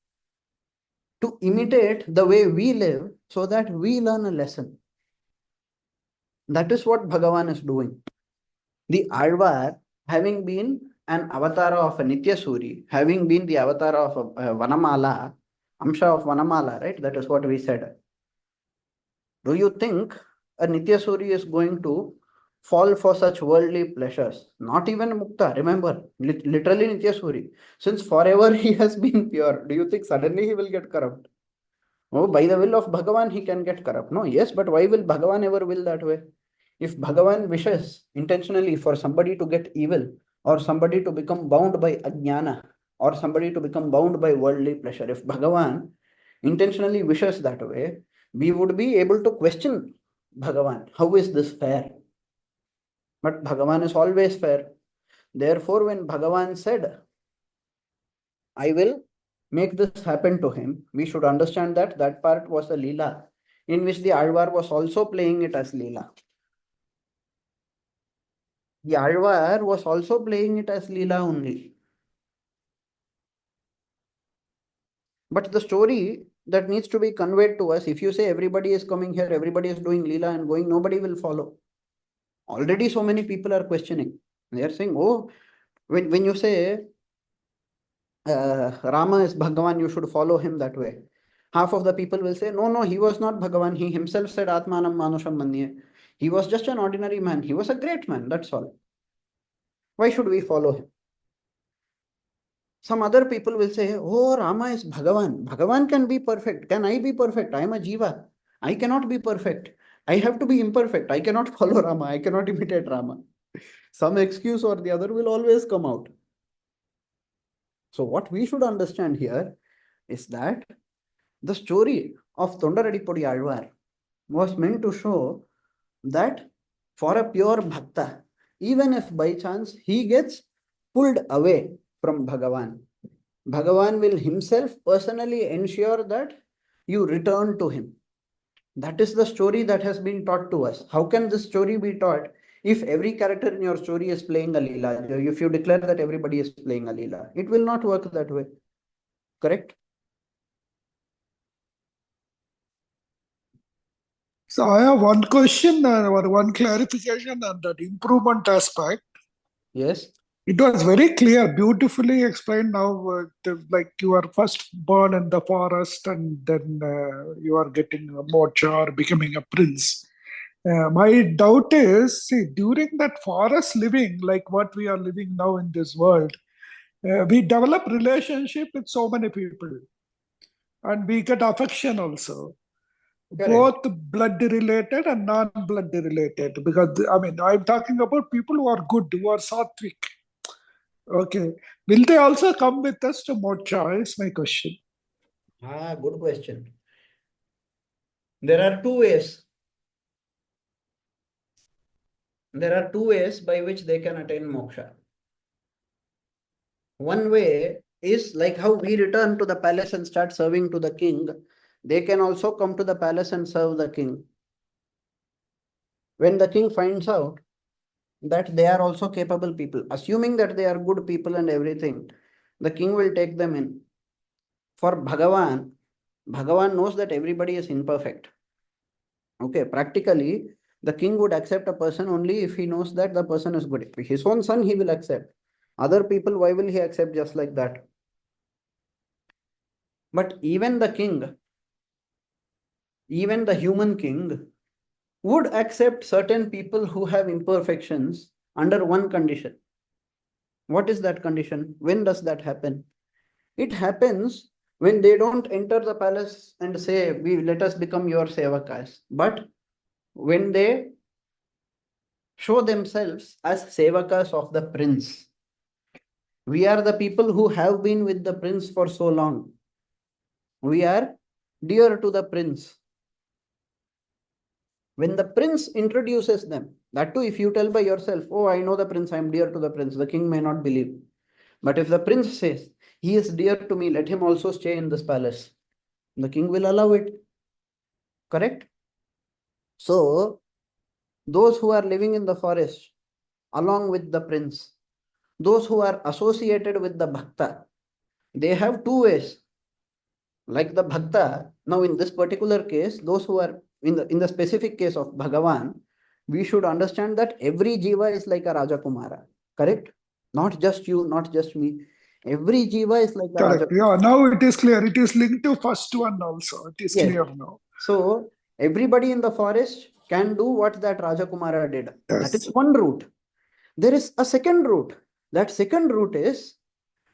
to imitate the way we live so that we learn a lesson. That is what Bhagavan is doing. The Alvar, having been an avatar of a Nityasuri, having been the avatar of a Vanamala, Amsha of Vanamala, right? That is what we said. Do you think a Nityasuri is going to fall for such worldly pleasures? Not even Mukta, remember, literally Nityasuri. Since forever he has been pure, do you think suddenly he will get corrupt? Oh, by the will of Bhagavan, he can get corrupt. No, yes, but why will Bhagavan ever will that way? If Bhagavan wishes intentionally for somebody to get evil, or somebody to become bound by ajnana, or somebody to become bound by worldly pleasure, if Bhagavan intentionally wishes that way, we would be able to question Bhagavan. How is this fair? But Bhagavan is always fair. Therefore, when Bhagavan said, I will make this happen to him, we should understand that that part was a Leela, in which the Alvar was also playing it as Leela. The Alvar was also playing it as Leela only. But the story that needs to be conveyed to us, if you say everybody is coming here, everybody is doing Leela and going, nobody will follow. Already so many people are questioning. They are saying, oh, when you say Rama is Bhagavan, you should follow him that way. Half of the people will say, no, no, he was not Bhagavan. He himself said, Atmanam Manusham Manye. He was just an ordinary man. He was a great man. That's all. Why should we follow him? Some other people will say, oh, Rama is Bhagavan. Bhagavan can be perfect. Can I be perfect? I am a Jiva. I cannot be perfect. I have to be imperfect. I cannot follow Rama. I cannot imitate Rama. Some excuse or the other will always come out. So, what we should understand here is that the story of Tondaradipodi Alvar was meant to show that for a pure bhakta, even if by chance he gets pulled away from Bhagavan, Bhagavan will himself personally ensure that you return to him. That is the story that has been taught to us. How can this story be taught if every character in your story is playing a Leela? If you declare that everybody is playing a Leela, it will not work that way. Correct? So I have one question or one clarification on that improvement aspect. Yes. It was very clear, beautifully explained now, like you are first born in the forest and then you are getting a moksha or becoming a prince. My doubt is, see, during that forest living, like what we are living now in this world, we develop relationship with so many people and we get affection also, Correct. both blood related and non-blood related. Because I mean, I'm talking about people who are good, who are sattvic. Okay. Will they also come with us to moksha? Is my question. Good question. There are two ways. There are two ways by which they can attain moksha. One way is like how we return to the palace and start serving to the king. They can also come to the palace and serve the king. When the king finds out that they are also capable people, assuming that they are good people and everything, the king will take them in. For Bhagavan, Bhagavan knows that everybody is imperfect. Okay, practically, the king would accept a person only if he knows that the person is good. If his own son, he will accept. Other people, why will he accept just like that? But even the king, even the human king, would accept certain people who have imperfections under one condition. What is that condition? When does that happen? It happens when they don't enter the palace and say, let us become your sevakas, but when they show themselves as sevakas of the prince. We are the people who have been with the prince for so long. We are dear to the prince. When the prince introduces them, that too, if you tell by yourself, oh, I know the prince, I am dear to the prince, the king may not believe. But if the prince says, he is dear to me, let him also stay in this palace, the king will allow it. Correct? So, those who are living in the forest along with the prince, those who are associated with the bhakta, they have two ways. Like the bhakta, now in this particular case, those who are in the specific case of Bhagavan, we should understand that every jiva is like a Rajakumara. Correct? Not just you, not just me. Every jiva is like a Correct. Rajakumara. Yeah, now it is clear. It is linked to first one also. It is Yes. clear now. So everybody in the forest can do what that Rajakumara did. That is Yes. one route. There is a second route. That second route is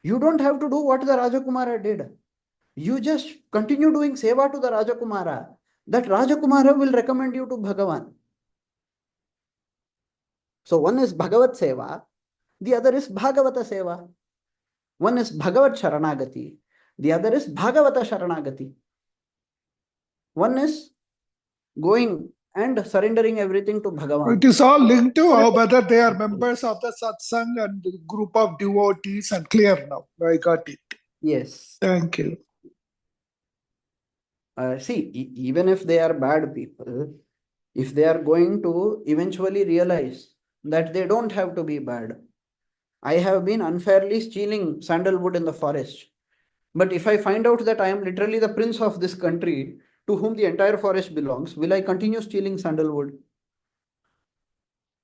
you don't have to do what the Rajakumara did. You just continue doing seva to the Rajakumara. That Rajakumara will recommend you to Bhagavan. So one is Bhagavat Seva, the other is Bhagavata Seva. One is Bhagavat Sharanagati, the other is Bhagavata Sharanagati. One is going and surrendering everything to Bhagavan. It is all linked to whether they are members of the satsang and group of devotees, and clear now. I got it. Yes. Thank you. See, even if they are bad people, if they are going to eventually realize that they don't have to be bad. I have been unfairly stealing sandalwood in the forest. But if I find out that I am literally the prince of this country to whom the entire forest belongs, will I continue stealing sandalwood?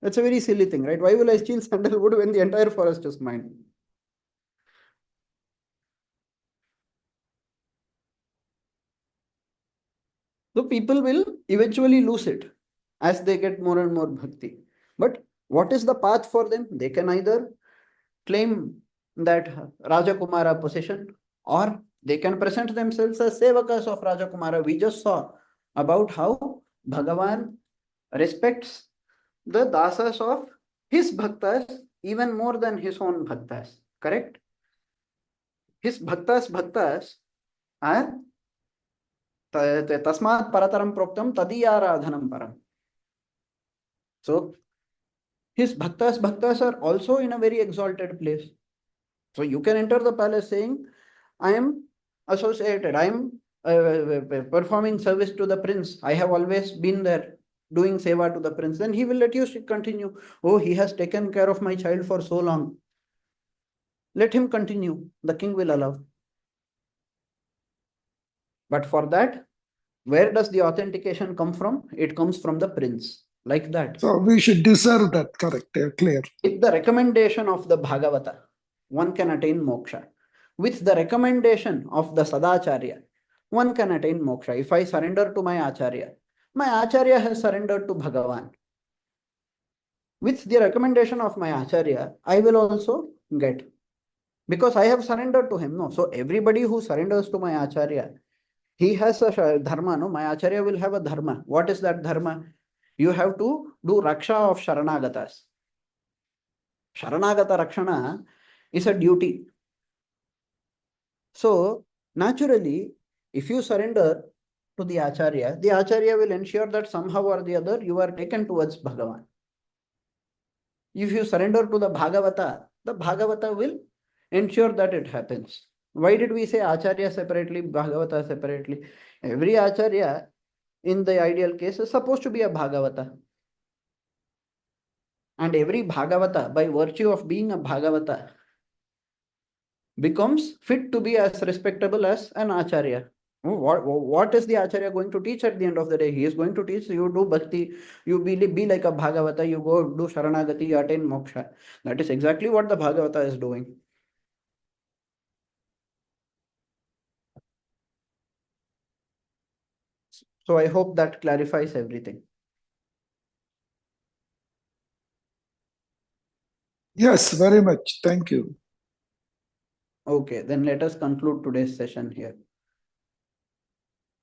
That's a very silly thing, right? Why will I steal sandalwood when the entire forest is mine? So people will eventually lose it as they get more and more bhakti. But what is the path for them? They can either claim that Rajakumara possession, or they can present themselves as sevakas of Rajakumara. We just saw about how Bhagavan respects the dasas of his bhaktas even more than his own bhaktas. Correct? His bhaktas are tasmat parataram proktam tadiyaradhanam param. So his bhaktas are also in a very exalted place. So you can enter the palace saying, I am associated, I am performing service to the prince. I have always been there doing seva to the prince. Then he will let you continue. Oh, he has taken care of my child for so long. Let him continue. The king will allow. But for that, where does the authentication come from? It comes from the prince. Like that. So we should deserve that. Correct. Clear. With the recommendation of the Bhagavata, one can attain moksha. With the recommendation of the Sadacharya, one can attain moksha. If I surrender to my Acharya has surrendered to Bhagavan. With the recommendation of my Acharya, I will also get. Because I have surrendered to him. No. So everybody who surrenders to my Acharya, he has a dharma. No, my Acharya will have a dharma. What is that dharma? You have to do raksha of Sharanagatas. Sharanagata Rakshana is a duty. So, naturally, if you surrender to the Acharya will ensure that somehow or the other you are taken towards Bhagavan. If you surrender to the Bhagavata will ensure that it happens. Why did we say Acharya separately, Bhagavata separately? Every Acharya, in the ideal case, is supposed to be a Bhagavata. And every Bhagavata, by virtue of being a Bhagavata, becomes fit to be as respectable as an Acharya. What is the Acharya going to teach at the end of the day? He is going to teach you do bhakti, you be like a Bhagavata, you go do Sharanagati, you attain moksha. That is exactly what the Bhagavata is doing. So I hope that clarifies everything. Yes, very much. Thank you. Okay, then let us conclude today's session here.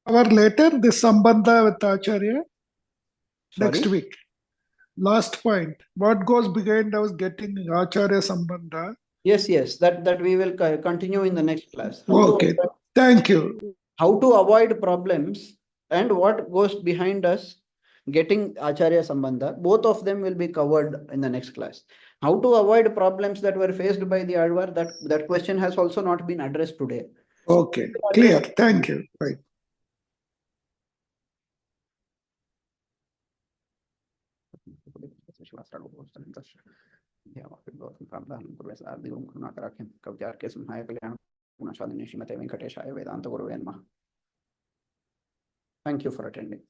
Our later, this Sambandha with Acharya, next Sorry? week. Last point. What goes behind us getting Acharya Sambandha? Yes, yes. That we will continue in the next class. Okay. Thank you. How to avoid problems and what goes behind us getting Acharya Sambandha. Both of them will be covered in the next class. How to avoid problems that were faced by the Alvar, that question has also not been addressed today. Okay. Clear. Thank you. Right. Thank you for attending.